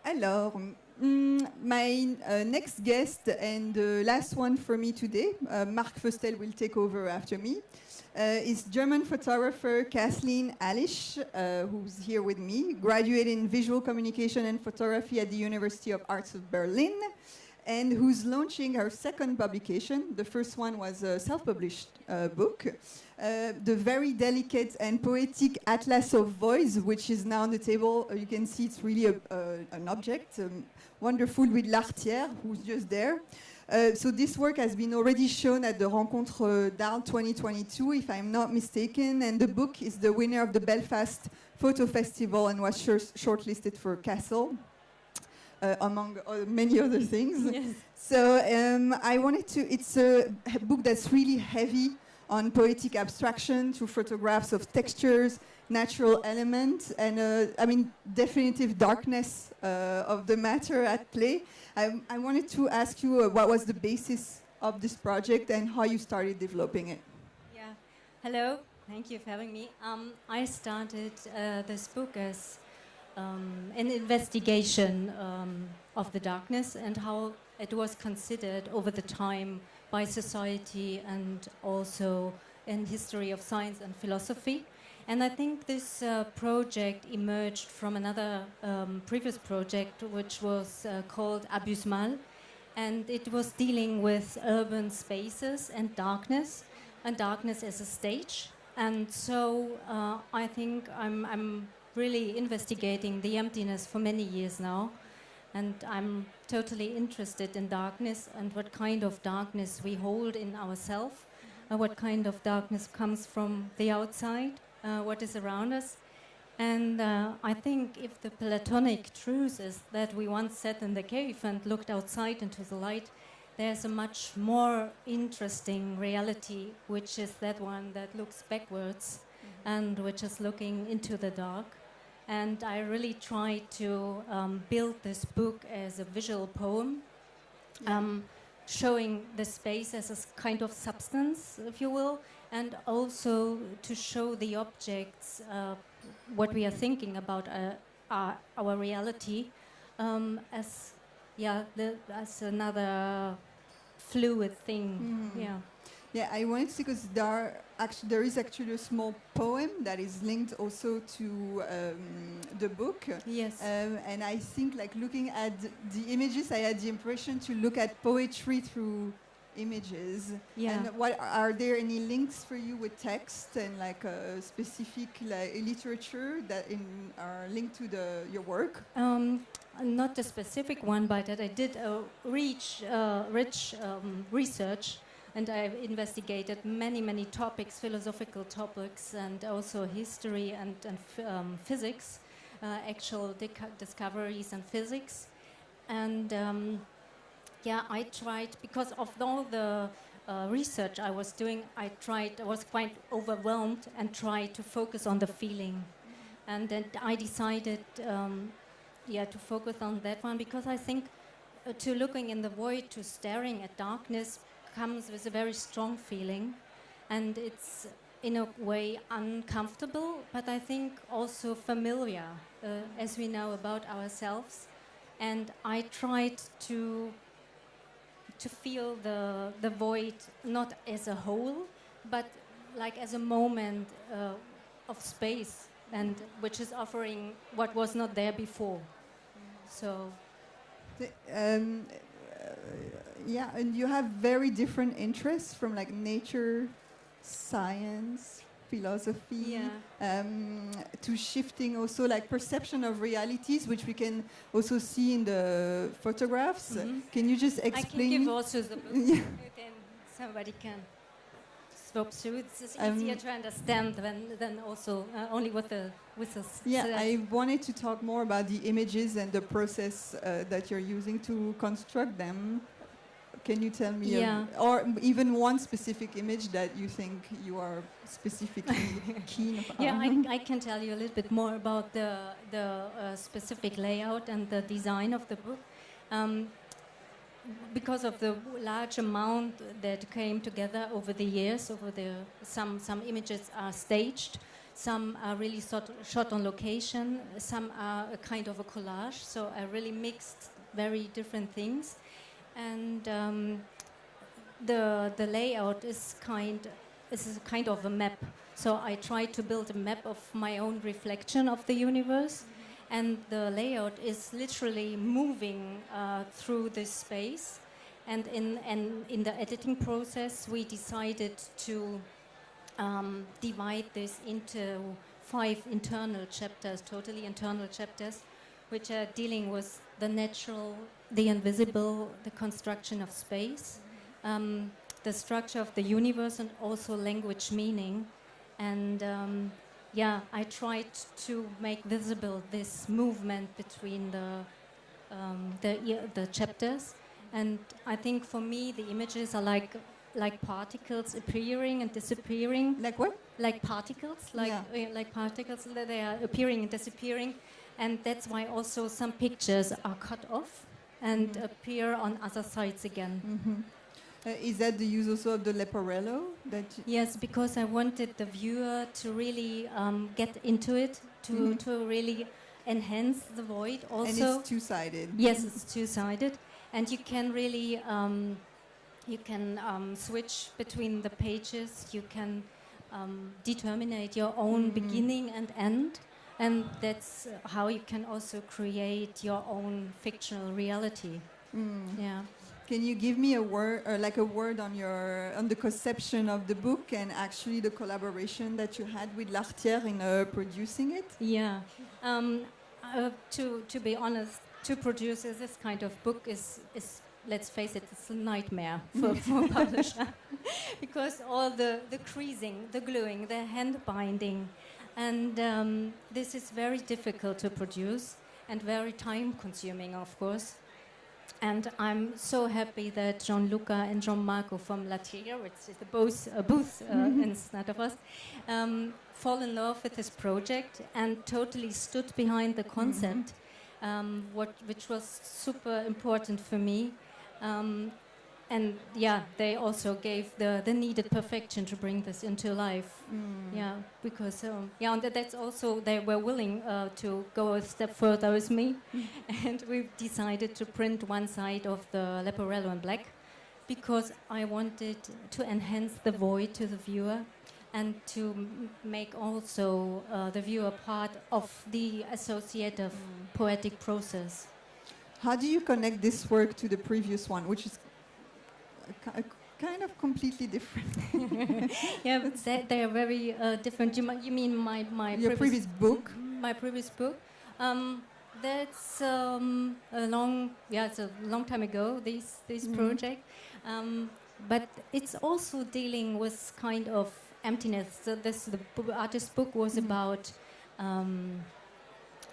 Alors, my next guest and the last one for me today, Mark Föstel will take over after me, is German photographer Kathleen Alisch, who's here with me, graduated in visual communication and photography at the University of Arts of Berlin, and who's launching her second publication. The first one was a self-published book, the very delicate and poetic Atlas of Voice, which is now on the table. You can see it's really an object, wonderful, with Lartière, who's just there. So this work has been already shown at the Rencontre d'Arles 2022, if I'm not mistaken, and the book is the winner of the Belfast Photo Festival and was shortlisted for Castle. Among many other things. Yes. So I wanted to, it's a book that's really heavy on poetic abstraction through photographs of textures, natural elements, and I mean, definitive darkness of the matter at play. I wanted to ask you what was the basis of this project and how you started developing it. Yeah, hello, thank you for having me. I started this book as an investigation of the darkness and how it was considered over the time by society and also in history of science and philosophy. And I think this project emerged from another previous project which was called Abysmal, and it was dealing with urban spaces and darkness as a stage. And so I think I'm really investigating the emptiness for many years now, and I'm totally interested in darkness and what kind of darkness we hold in ourselves, what kind of darkness comes from the outside, what is around us. And I think if the Platonic truth is that we once sat in the cave and looked outside into the light, there's a much more interesting reality, which is that one that looks backwards and which is looking into the dark. And I really tried to build this book as a visual poem, showing the space as a kind of substance, if you will, and also to show the objects, what we are thinking about our reality, as another fluid thing. Yeah. Yeah, I wanted to, because there is actually a small poem that is linked also to the book. Yes. And I think, like, looking at the images, I had the impression to look at poetry through images. Yeah. And what are there any links for you with text and like specific literature that are linked to your work? Not a specific one, but that I did rich research. And I've investigated many topics, philosophical topics, and also history and physics, actual discoveries and physics. And I tried, because of all the research I was doing, I was quite overwhelmed and tried to focus on the feeling. And then I decided to focus on that one, because I think to looking in the void, to staring at darkness, comes with a very strong feeling, and it's in a way uncomfortable, but I think also familiar, as we know about ourselves. And I tried to feel the void not as a whole, but like as a moment of space, and which is offering what was not there before. So. Yeah, and you have very different interests, from like nature, science, philosophy, to shifting also like perception of realities, which we can also see in the photographs. Mm-hmm. Can you just explain? I can give also the book. Yeah. Somebody can swap through. It's easier to understand than also only with the Yeah, I wanted to talk more about the images and the process that you're using to construct them. Can you tell me, or even one specific image that you think you are specifically keen on? Yeah, I can tell you a little bit more about the specific layout and the design of the book. Because of the large amount that came together over the years, some images are staged, Some are really shot on location. Some are a kind of a collage. So I really mixed very different things. And the layout is a kind of a map. So I tried to build a map of my own reflection of the universe. And the layout is literally moving through this space. And in the editing process, we decided to divide this into 5 internal chapters, totally internal chapters, which are dealing with the natural, the invisible, the construction of space, the structure of the universe, and also language meaning. And I tried to make visible this movement between the chapters. And I think for me, the images are like particles appearing and disappearing. Like what? Like particles, like particles. They are appearing and disappearing, and that's why also some pictures are cut off and appear on other sides again. Is that the use also of the leporello? Yes, because I wanted the viewer to really get into it, to really enhance the void. Also, and it's two-sided. Yes, it's two-sided, and you can really switch between the pages. You can determine your own beginning and end, and that's how you can also create your own fictional reality. Yeah. Can you give me a word, on the conception of the book and actually the collaboration that you had with Lartière in producing it? Yeah. To be honest, to produce this kind of book is let's face it, it's a nightmare for a publisher, because all the creasing, the gluing, the hand binding, and this is very difficult to produce and very time consuming, of course. And I'm so happy that Gianluca and Gianmarco from Lartière, which is the booth instead of us, fall in love with this project and totally stood behind the concept, which was super important for me. And yeah, they also gave the needed perfection to bring this into life. Yeah, because and that's also, they were willing to go a step further with me, and we decided to print one side of the leporello in black, because I wanted to enhance the void to the viewer and to make also the viewer part of the associative poetic process. How do you connect this work to the previous one, which is kind of completely different? Yeah, but they are very different. You mean my previous book? My previous book. That's a long time ago. This project, but it's also dealing with kind of emptiness. So the artist's book was about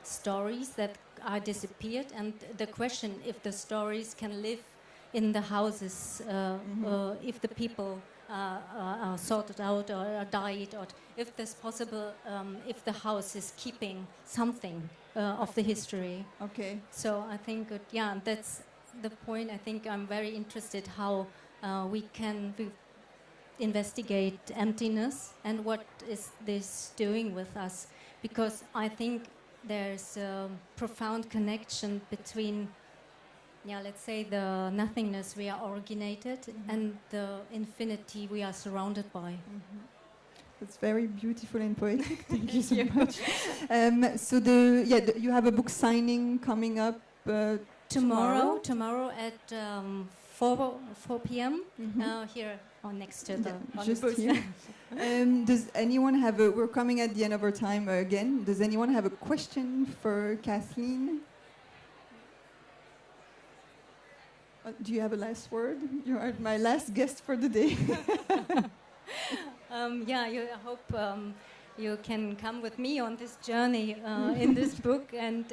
stories that are disappeared, and the question if the stories can live in the houses, if the people are sorted out or died, or if there's possible, if the house is keeping something of the history. Okay. So I think, that's the point. I think I'm very interested how we can investigate emptiness and what is this doing with us, because I think there's a profound connection between, let's say, the nothingness we are originated and the infinity we are surrounded by. It's very beautiful and poetic. Thank you so much. So you have a book signing coming up tomorrow. Tomorrow at 4 p.m. Here next to the just booth. Here. Does anyone have we're coming at the end of our time again. Does anyone have a question for Kathleen? Do you have a last word? You are my last guest for the day. I hope you can come with me on this journey in this book, and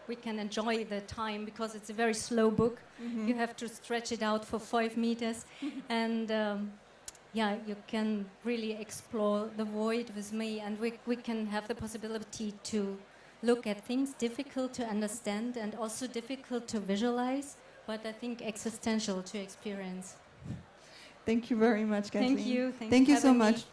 we can enjoy the time, because it's a very slow book. You have to stretch it out for 5 meters, and you can really explore the void with me, and we can have the possibility to look at things difficult to understand and also difficult to visualize, but I think existential to experience. Thank you very much, Kathleen. Thank you. Thank you so much.